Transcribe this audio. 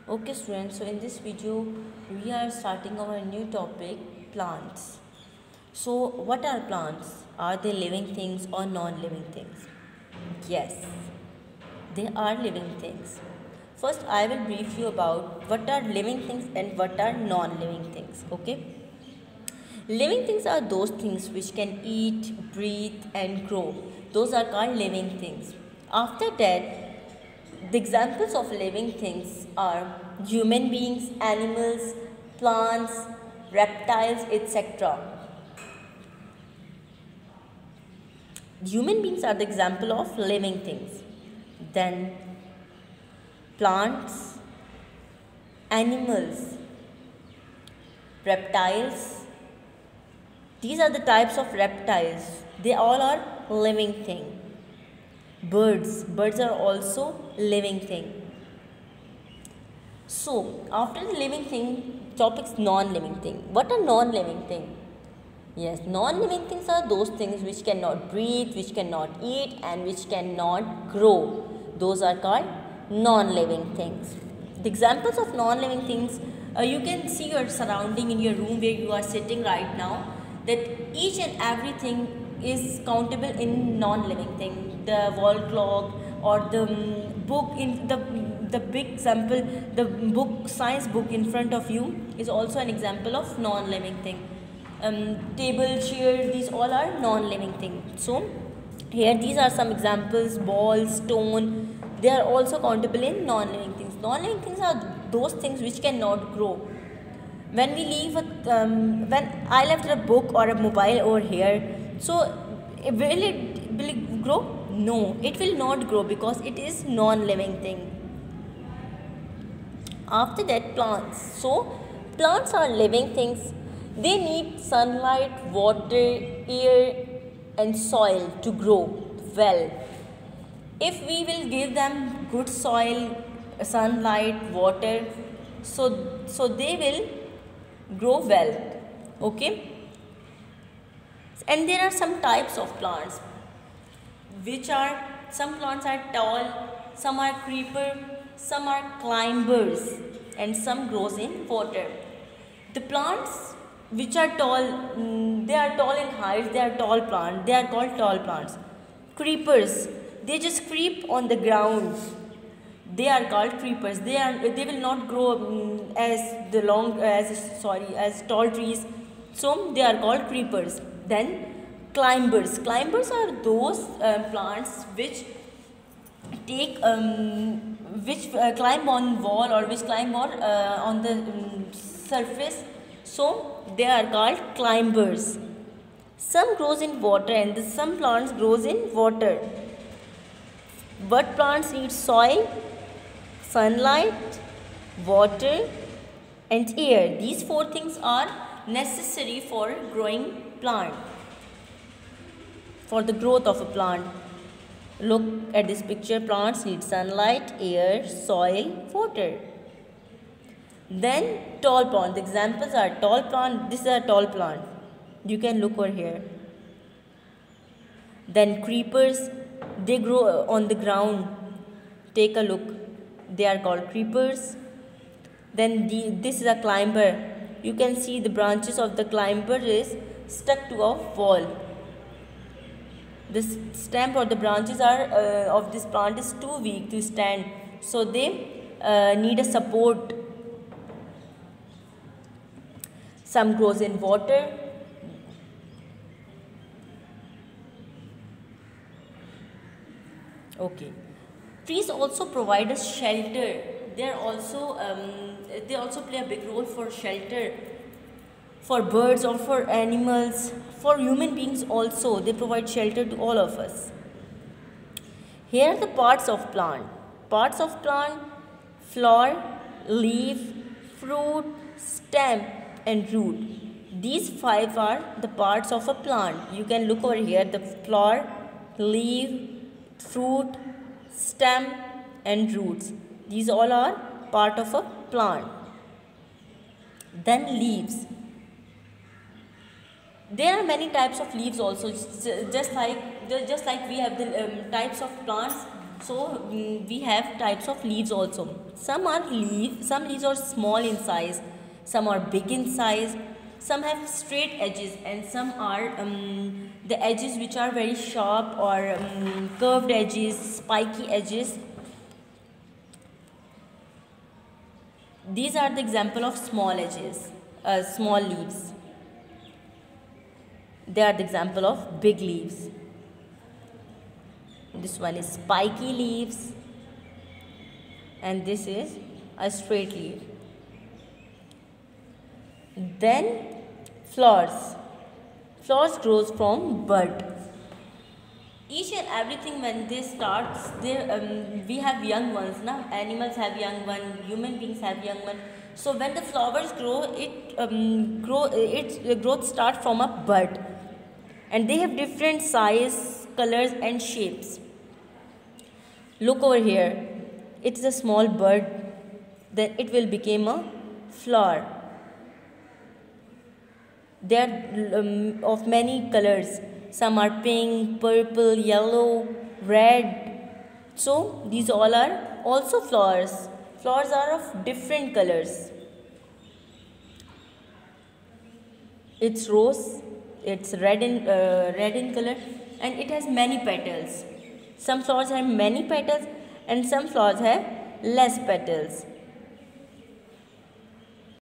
Okay students, so in this video we are starting our new topic, plants. So what are plants? Are they living things or non-living things? Yes, they are living things. First I will brief you about what are living things and what are non-living things. Okay, living things are those things which can eat, breathe and grow. Those are called living things. After that, the examples of living things are human beings, animals, plants, reptiles, etc. Human beings are the example of living things. Then plants, animals, reptiles. These are the types of reptiles. They all are living thing. Birds are also living thing. So, after the living thing, topics non-living thing. What are non-living thing? Yes, non-living things are those things which cannot breathe, which cannot eat and which cannot grow. Those are called non-living things. The examples of non-living things, you can see your surrounding in your room where you are sitting right now, that each and everything is countable in non-living thing. The wall clock or the book in the big example, the book, science book in front of you is also an example of non-living thing. Table, chair, these all are non-living things. So here these are some examples: ball, stone. They are also countable in non-living things. Non-living things are those things which cannot grow. When we leave when I left a book or a mobile over here, so will it grow? No, it will not grow because it is non-living thing. After that, plants. So plants are living things. They need sunlight, water, air and soil to grow well. If we will give them good soil, sunlight, water, so they will grow well. Okay, and there are some types of plants, which are, some plants are tall, some are creeper, some are climbers and some grows in water. The plants which are tall, they are tall in height, they are tall plants, they are called tall plants. Creepers, they just creep on the ground, they are called creepers. They will not grow as tall trees, so they are called creepers. Then climbers are those plants which take which climb on wall or which climb on the surface, so they are called climbers. Some grows in water and some plants grows in water. But plants need soil, sunlight, water and air. These four things are necessary for growing plant, for the growth of a plant. Look at this picture. Plants need sunlight, air, soil, water. Then tall plant. The examples are tall plant. This is a tall plant. You can look over here. Then creepers. They grow on the ground. Take a look. They are called creepers. Then this is a climber. You can see the branches of the climber is stuck to a wall. The stem or the branches are of this plant is too weak to stand, so they need a support. Some grows in water. Okay, trees also provide us shelter. They also play a big role for shelter, for birds or for animals, for human beings also. They provide shelter to all of us. Here are the parts of plant. Parts of plant: flower, leaf, fruit, stem and root. These five are the parts of a plant. You can look over here: the flower, leaf, fruit, stem and roots. These all are part of a plant. Then leaves. There are many types of leaves also, just like we have the types of plants. So we have types of leaves also. Some leaves are small in size, some are big in size, some have straight edges, and some are the edges which are very sharp, or curved edges, spiky edges. These are the example of small edges, small leaves. They are the example of big leaves. This one is spiky leaves, and this is a straight leaf. Then flowers. Flowers grows from bud. Each and everything when they starts, we have young ones now. Animals have young one, human beings have young one. So when the flowers grow, its growth starts from a bud, and they have different size, colors, and shapes. Look over here. It's a small bud. Then it will become a flower. They are of many colors. Some are pink, purple, yellow, red. So these all are also flowers. Flowers are of different colors. It's rose. It's red in color, and it has many petals. Some flowers have many petals, and some flowers have less petals.